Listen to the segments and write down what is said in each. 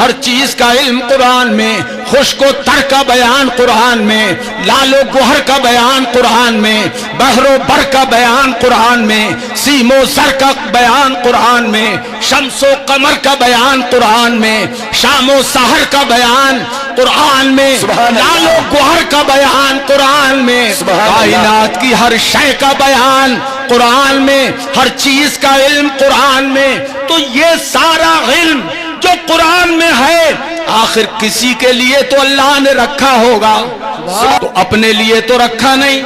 ہر چیز کا علم قرآن میں، خشک و تر کا بیان قرآن میں، لال و گوہر کا بیان قرآن میں، بحر و بر کا بیان قرآن میں، سیم و زر کا بیان قرآن میں، شمس و قمر کا بیان قرآن میں، شام و سحر کا بیان قرآن میں، لال و گوہر کا بیان قرآن میں، کائنات کی ہر شے کا بیان قرآن میں، ہر چیز کا علم قرآن میں۔ تو یہ سارا علم جو قرآن میں ہے، آخر کسی کے لیے تو اللہ نے رکھا ہوگا، تو اپنے لیے تو رکھا نہیں،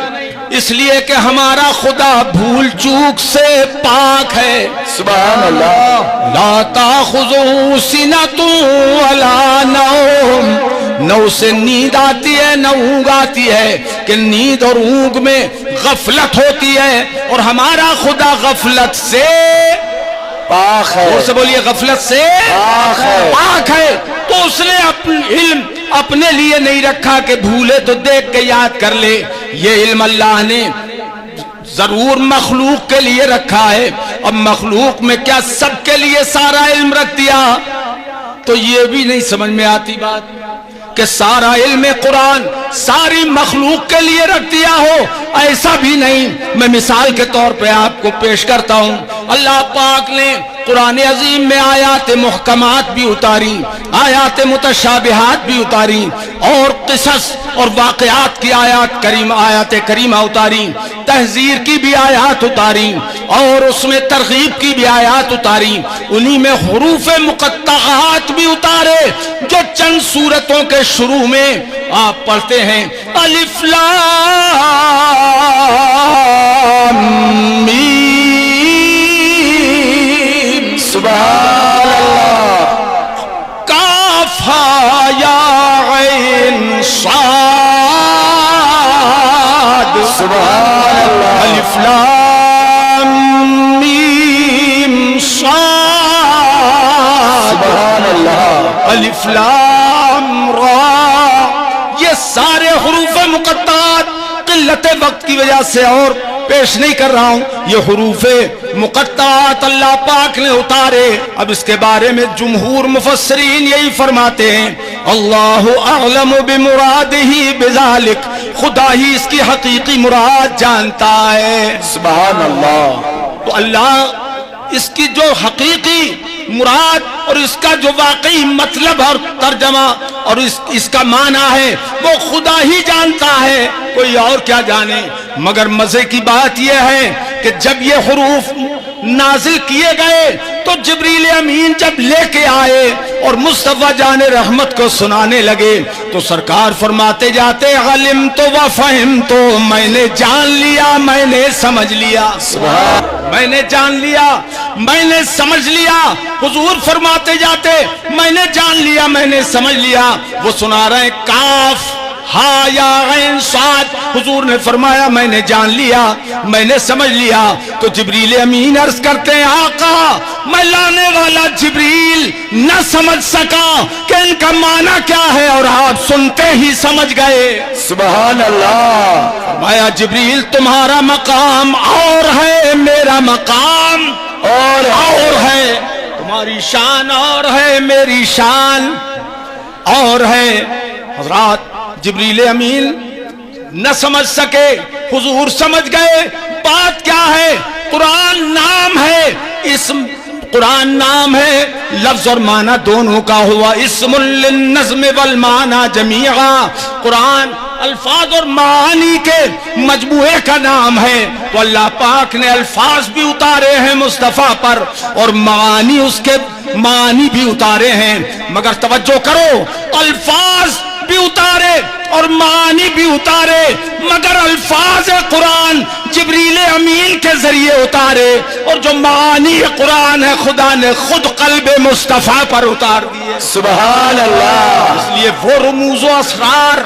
اس لیے کہ ہمارا خدا بھول چوک سے پاک ہے۔ سبحان اللہ۔ لا تاخذہ سنۃ ولا نوم، نہ اسے نیند آتی ہے نہ اونگ آتی ہے، کہ نیند اور اونگ میں غفلت ہوتی ہے، اور ہمارا خدا غفلت سے پاک ہے۔ اور سے بولیے غفلت سے پاک ہے۔ پاک ہے۔ تو اس نے اپنا علم اپنے لیے نہیں رکھا کہ بھولے تو دیکھ کے یاد کر لے، یہ علم اللہ نے ضرور مخلوق کے لیے رکھا ہے۔ اب مخلوق میں کیا سب کے لیے سارا علم رکھ دیا؟ تو یہ بھی نہیں سمجھ میں آتی بات کہ سارا علم قرآن ساری مخلوق کے لیے رکھ دیا ہو، ایسا بھی نہیں۔ میں مثال کے طور پہ آپ کو پیش کرتا ہوں، اللہ پاک نے قرآن عظیم میں آیات محکمات بھی اتاری، آیات متشابہات بھی اتاری، اور قصص اور واقعات کی آیات کریمہ اتاری، تحذیر کی بھی آیات اتاری، اور اس میں ترغیب کی بھی آیات اتاری، انہی میں حروف مقطعات بھی اتارے، جو چند سورتوں کے شروع میں آپ پڑھتے ہیں الف لام میم۔ سبحان اللہ۔ کاف ہا یا عین صاد۔ سبحان اللہ۔ الف لام میم صاد۔ سبحان اللہ۔ الف لام را۔ یہ سارے حروف مقطعات قلت وقت کی وجہ سے اور پیش نہیں کر رہا ہوں، یہ حروف مقطعات اللہ پاک نے اتارے۔ اب اس کے بارے میں جمہور مفسرین یہی فرماتے ہیں، اللہ اعلم بمرادہ بذالک، خدا ہی اس کی حقیقی مراد جانتا ہے۔ سبحان اللہ۔ تو اللہ اس کی جو حقیقی مراد اور اس کا جو واقعی مطلب اور ترجمہ اور اس کا معنی ہے وہ خدا ہی جانتا ہے، کوئی اور کیا جانے۔ مگر مزے کی بات یہ ہے کہ جب یہ حروف نازل کیے گئے تو جبریل امین جب لے کے آئے اور مصطفیٰ جان رحمت کو سنانے لگے تو سرکار فرماتے جاتے علمت و فہمت، میں نے جان لیا، میں نے سمجھ لیا، میں نے جان لیا، میں نے سمجھ لیا۔ حضور فرماتے جاتے میں نے جان لیا، میں نے سمجھ لیا۔ وہ سنا رہے ہیں کاف ہا یا عین صاد، حضور نے فرمایا میں نے جان لیا، میں نے سمجھ لیا۔ تو جبریل امین عرض کرتے ہیں آقا میں لانے والا جبریل نہ سمجھ سکا کہ ان کا معنی کیا ہے، اور آپ سنتے ہی سمجھ گئے۔ سبحان اللہ۔ فرمایا جبریل تمہارا مقام اور ہے، میرا مقام اور ہے، تمہاری شان اور ہے، میری شان اور ہے۔ حضرات جبریل امین نہ سمجھ سکے، حضور سمجھ گئے۔ بات کیا ہے؟ قرآن نام ہے، اسم قرآن نام ہے، لفظ اور معنی دونوں کا ہوا اسم للنظم والمعنی جمیعا۔ قرآن الفاظ اور معانی کے مجموعے کا نام ہے، تو اللہ پاک نے الفاظ بھی اتارے ہیں مصطفیٰ پر اور معانی اس کے معانی بھی اتارے ہیں۔ مگر توجہ کرو، الفاظ بھی اتارے اور معانی بھی اتارے، مگر الفاظ قرآن جبریل امین کے ذریعے اتارے، اور جو معانی قرآن ہے خدا نے خود قلب مصطفیٰ پر اتار دیے۔ سبحان اللہ۔ اس لیے وہ رموز و اسرار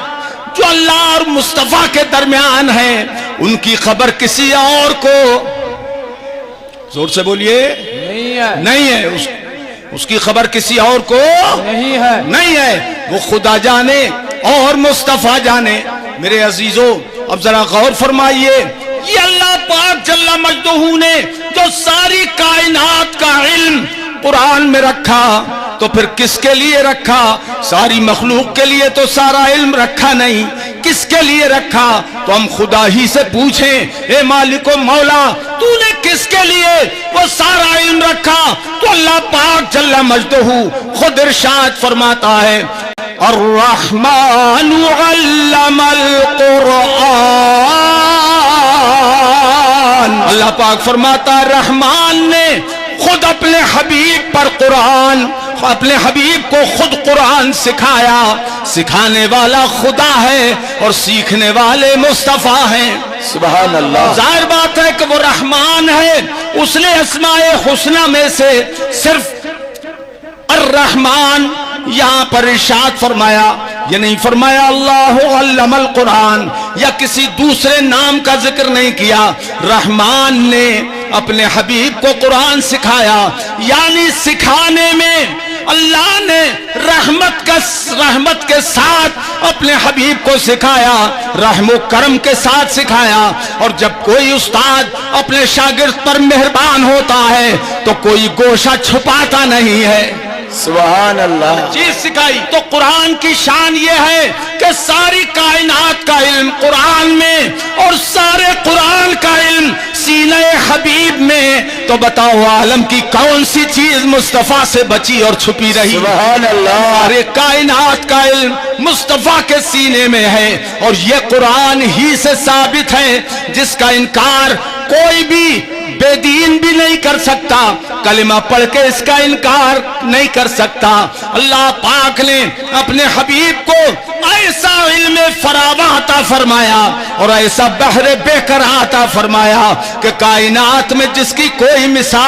جو اللہ اور مصطفیٰ کے درمیان ہیں، ان کی خبر کسی اور کو، زور سے بولیے، نہیں ہے، اس کی خبر کسی اور کو نہیں ہے، وہ خدا جانے اور مصطفیٰ جانے۔ میرے عزیزو اب ذرا غور فرمائیے، یہ اللہ پاک جل مجدہ نے جو ساری کائنات کا علم قرآن میں رکھا، تو پھر کس کے لیے رکھا؟ ساری مخلوق کے لیے تو سارا علم رکھا نہیں، کس کے لیے رکھا؟ تو ہم خدا ہی سے پوچھیں، اے مالک و مولا تو نے کس کے لیے وہ سارا علم رکھا؟ تو اللہ پاک جل مجدہ خود ارشاد فرماتا ہے الرحمن علم القرآن، اللہ پاک فرماتا ہے رحمان نے خود اپنے حبیب پر قرآن، اپنے حبیب کو خود قرآن سکھایا۔ سکھانے والا خدا ہے اور سیکھنے والے مصطفیٰ ہیں۔ سبحان اللہ، ظاہر بات ہے کہ وہ رحمان ہے، اس نے اسماء حسنہ میں سے صرف الرحمن یہاں پر ارشاد فرمایا، یہ نہیں فرمایا اللہ علم القرآن یا کسی دوسرے نام کا ذکر نہیں کیا۔ رحمان نے اپنے حبیب کو قرآن سکھایا، یعنی سکھانے میں اللہ نے رحمت کے ساتھ اپنے حبیب کو سکھایا، رحم و کرم کے ساتھ سکھایا۔ اور جب کوئی استاد اپنے شاگرد پر مہربان ہوتا ہے تو کوئی گوشہ چھپاتا نہیں ہے۔ سبحان اللہ، چیز سکھائی۔ تو قرآن کی شان یہ ہے کہ ساری کائنات کا علم قرآن میں اور سارے قرآن کا علم سینہ حبیب میں۔ تو بتاؤ عالم کی کون سی چیز مصطفیٰ سے بچی اور چھپی رہی؟ سبحان اللہ، سارے کائنات کا علم مصطفیٰ کے سینے میں ہے، اور یہ قرآن ہی سے ثابت ہے جس کا انکار کوئی بھی بے دین بھی نہیں کر سکتا، کلمہ پڑھ کے اس کا انکار نہیں کر سکتا۔ اللہ پاک نے اپنے حبیب کو ایسا علم فراواں عطا فرمایا اور ایسا بحر بے قرار عطا فرمایا کہ کائنات میں جس کی کوئی مثال